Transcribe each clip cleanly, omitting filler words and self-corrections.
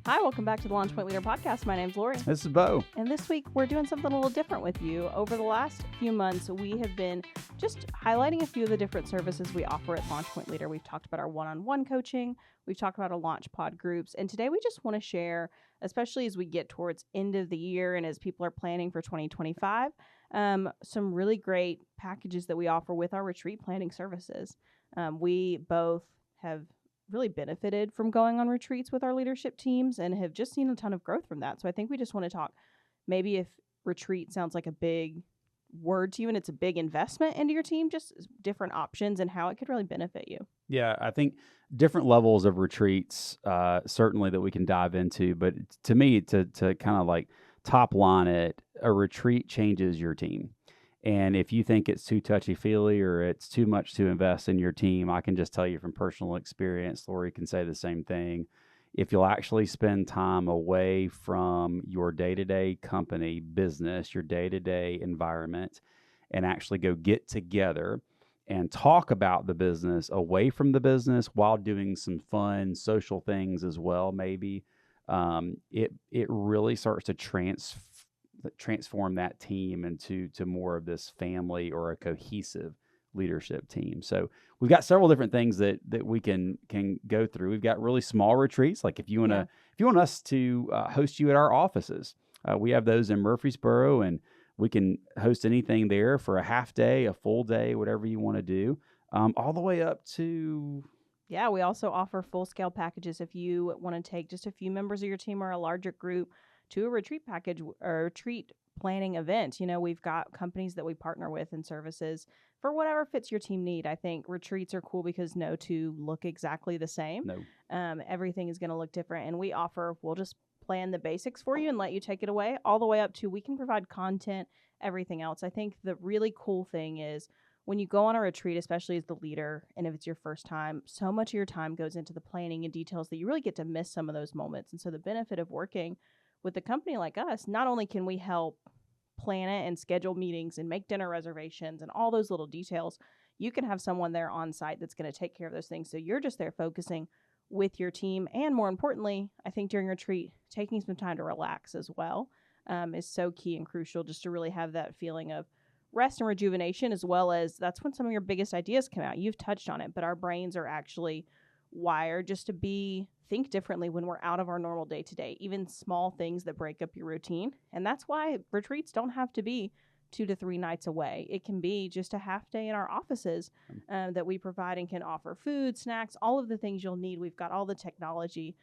Hi, welcome back to the Launch Point Leader Podcast. My name's Lori. This is Beau. And this week, we're doing something a little different with you. Over the last few months, we have been just highlighting a few of the different services we offer at Launch Point Leader. We've talked about our one-on-one coaching. We've talked about our launch pod groups. And today, we just want to share, especially as we get towards end of the year and as people are planning for 2025, some really great packages that we offer with our retreat planning services. We both have really benefited from going on retreats with our leadership teams and have just seen a ton of growth from that. So I think we just want to talk, maybe if retreat sounds like a big word to you and it's a big investment into your team, just different options and how it could really benefit you. Yeah, I think different levels of retreats, certainly that we can dive into. But to me, to kind of like top line it, a retreat changes your team. And if you think it's too touchy-feely or it's too much to invest in your team, I can just tell you from personal experience, Lori can say the same thing. If you'll actually spend time away from your day-to-day company business, your day-to-day environment, and actually go get together and talk about the business away from the business while doing some fun social things as well, maybe, it really starts to transform that team into more of this family or a cohesive leadership team. So we've got several different things that we can go through. We've got really small retreats, like if you want us to host you at our offices, we have those in Murfreesboro, and we can host anything there for a half day, a full day, whatever you want to do, all the way up to. Yeah, we also offer full-scale packages if you want to take just a few members of your team or a larger group to a retreat package or retreat planning event. You know, we've got companies that we partner with and services for whatever fits your team need. I think retreats are cool because no two look exactly the same. No. Everything is going to look different. And we'll just plan the basics for you and let you take it away all the way up to we can provide content, everything else. I think the really cool thing is when you go on a retreat, especially as the leader, and if it's your first time, so much of your time goes into the planning and details that you really get to miss some of those moments. And so the benefit of working with a company like us, not only can we help plan it and schedule meetings and make dinner reservations and all those little details, you can have someone there on site that's going to take care of those things. So you're just there focusing with your team. And more importantly, I think during retreat, taking some time to relax as well is so key and crucial, just to really have that feeling of rest and rejuvenation, as well as that's when some of your biggest ideas come out. You've touched on it, but our brains are actually wired just to think differently when we're out of our normal day-to-day, even small things that break up your routine. And that's why retreats don't have to be 2 to 3 nights away. It can be just a half day in our offices that we provide and can offer food, snacks, all of the things you'll need. We've got all the technology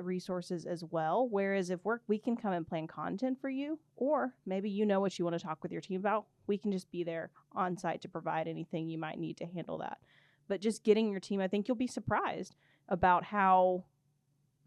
resources as well. Whereas if we can come and plan content for you, or maybe you know what you want to talk with your team about, we can just be there on site to provide anything you might need to handle that. But just getting your team, I think you'll be surprised about how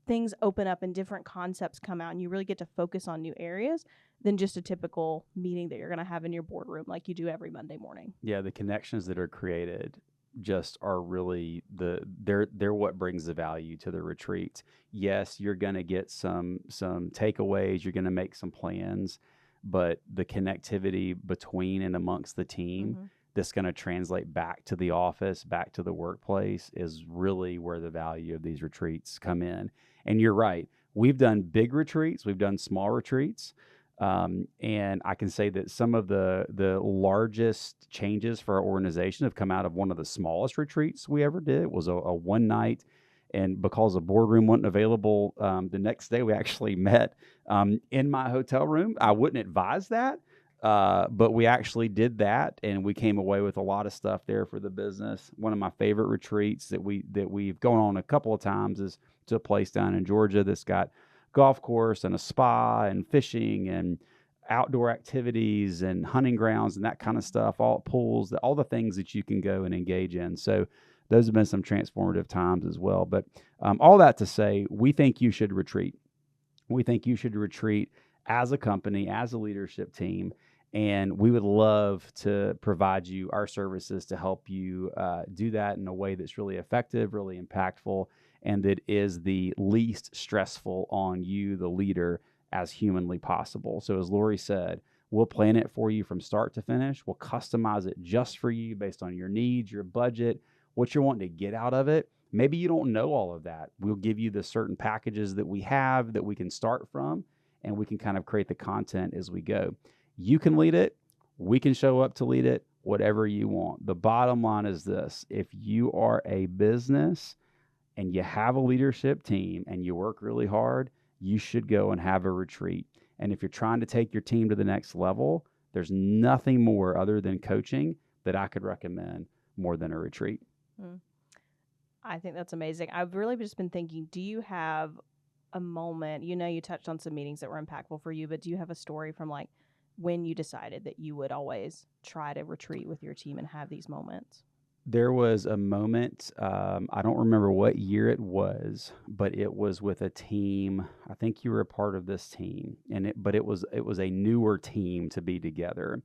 things open up and different concepts come out, and you really get to focus on new areas than just a typical meeting that you're going to have in your boardroom like you do every Monday morning. Yeah, the connections that are created just are really they're what brings the value to the retreat. Yes, you're going to get some takeaways, you're going to make some plans, but the connectivity between and amongst the team that's going to translate back to the office, back to the workplace, is really where the value of these retreats come in. And you're right. We've done big retreats. We've done small retreats. And I can say that some of the largest changes for our organization have come out of one of the smallest retreats we ever did. It was a one night. And because the boardroom wasn't available, the next day we actually met in my hotel room. I wouldn't advise that. But we actually did that, and we came away with a lot of stuff there for the business. One of my favorite retreats that we've gone on a couple of times is to a place down in Georgia that's got golf course and a spa and fishing and outdoor activities and hunting grounds and that kind of stuff, all pools, all the things that you can go and engage in. So those have been some transformative times as well. But all that to say, we think you should retreat. We think you should retreat as a company, as a leadership team. And we would love to provide you our services to help you do that in a way that's really effective, really impactful, and that is the least stressful on you, the leader, as humanly possible. So as Lori said, we'll plan it for you from start to finish. We'll customize it just for you based on your needs, your budget, what you're wanting to get out of it. Maybe you don't know all of that. We'll give you the certain packages that we have that we can start from, and we can kind of create the content as we go. You can lead it. We can show up to lead it, whatever you want. The bottom line is this: if you are a business and you have a leadership team and you work really hard, you should go and have a retreat. And if you're trying to take your team to the next level, there's nothing more other than coaching that I could recommend more than a retreat. I think that's amazing. I've really just been thinking, do you have a moment, you touched on some meetings that were impactful for you, but do you have a story from like when you decided that you would always try to retreat with your team and have these moments? There was a moment, I don't remember what year it was, but it was with a team. I think you were a part of this team, but it was a newer team to be together.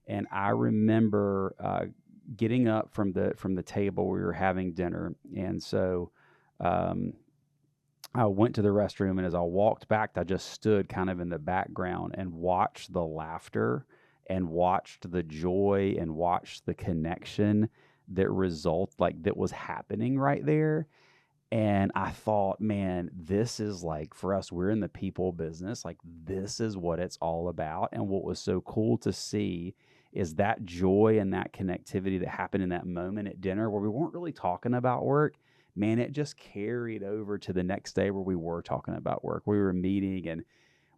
And I remember getting up from the table. We were having dinner, and so I went to the restroom, and as I walked back, I just stood kind of in the background and watched the laughter and watched the joy and watched the connection that was happening right there. And I thought, man, this is like, for us, we're in the people business. Like, this is what it's all about. And what was so cool to see is that joy and that connectivity that happened in that moment at dinner where we weren't really talking about work. Man, it just carried over to the next day where we were talking about work. We were meeting and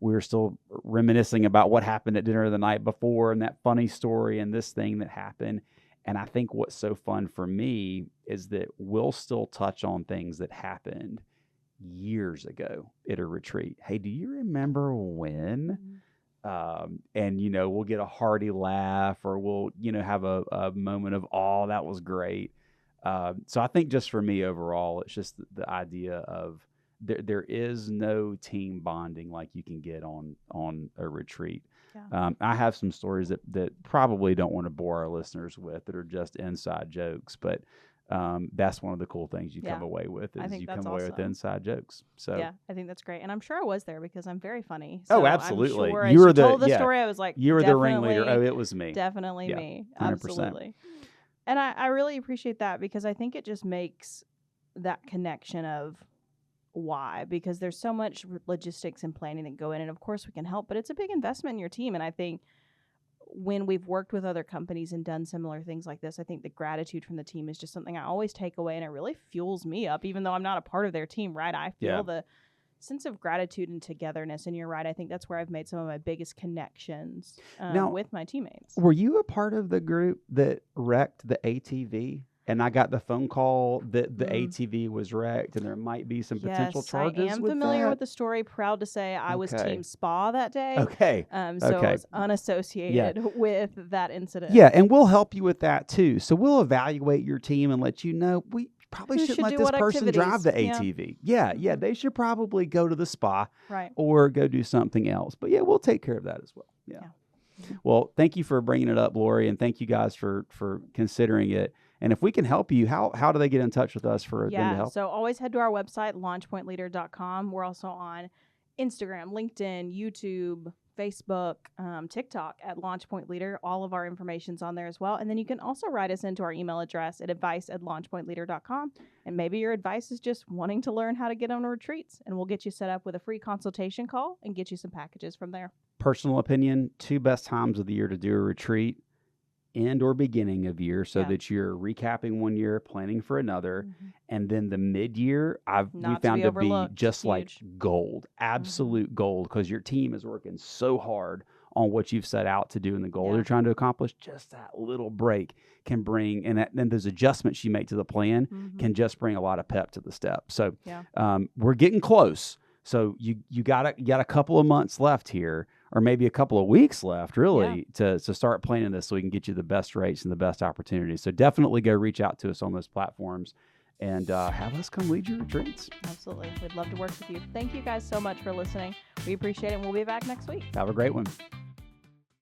we were still reminiscing about what happened at dinner the night before and that funny story and this thing that happened. And I think what's so fun for me is that we'll still touch on things that happened years ago at a retreat. Hey, do you remember when? And, we'll get a hearty laugh, or we'll, have a moment of, oh, that was great. So I think just for me overall, it's just the idea of there is no team bonding like you can get on a retreat. Yeah. I have some stories that probably don't want to bore our listeners with, that are just inside jokes, but that's one of the cool things you come away with, is you come away with inside jokes. So yeah, I think that's great. And I'm sure I was there because I'm very funny. So absolutely. I'm sure you were told the story, I was like, you were the ringleader. Oh, it was me. Definitely me. 100%. Absolutely. And I really appreciate that, because I think it just makes that connection of why, because there's so much logistics and planning that go in, and of course we can help, but it's a big investment in your team. And I think when we've worked with other companies and done similar things like this, I think the gratitude from the team is just something I always take away, and it really fuels me up, even though I'm not a part of their team, right? I feel the sense of gratitude and togetherness. And you're right, I think that's where I've made some of my biggest connections with my teammates. Were you a part of the group that wrecked the ATV? And I got the phone call that the ATV was wrecked, and there might be some potential charges with that. I am familiar with the story. Proud to say I was Team Spa that day. Okay. So it was unassociated with that incident. Yeah, and we'll help you with that too. So we'll evaluate your team and let you know, we probably shouldn't let this person drive the ATV. Yeah, they should probably go to the spa, right, or go do something else. But yeah, we'll take care of that as well. Yeah. Well, thank you for bringing it up, Lori, and thank you guys for considering it. And if we can help you, how do they get in touch with us for them to help? So always head to our website, launchpointleader.com. We're also on Instagram, LinkedIn, YouTube, Facebook, TikTok at LaunchPointLeader. All of our information's on there as well. And then you can also write us into our email address at advice@launchpointleader.com. And maybe your advice is just wanting to learn how to get on retreats, and we'll get you set up with a free consultation call and get you some packages from there. Personal opinion, 2 best times of the year to do a retreat: end or beginning of year, so that you're recapping one year, planning for another. And then the mid-year, we found to be just like gold, absolute gold, because your team is working so hard on what you've set out to do and the goal they're trying to accomplish. Just that little break can bring, and then those adjustments you make to the plan can just bring a lot of pep to the step. So we're getting close. So you got a couple of months left here, or maybe a couple of weeks left, really, to start planning this, so we can get you the best rates and the best opportunities. So definitely go reach out to us on those platforms and have us come lead your retreats. Absolutely. We'd love to work with you. Thank you guys so much for listening. We appreciate it, and we'll be back next week. Have a great one.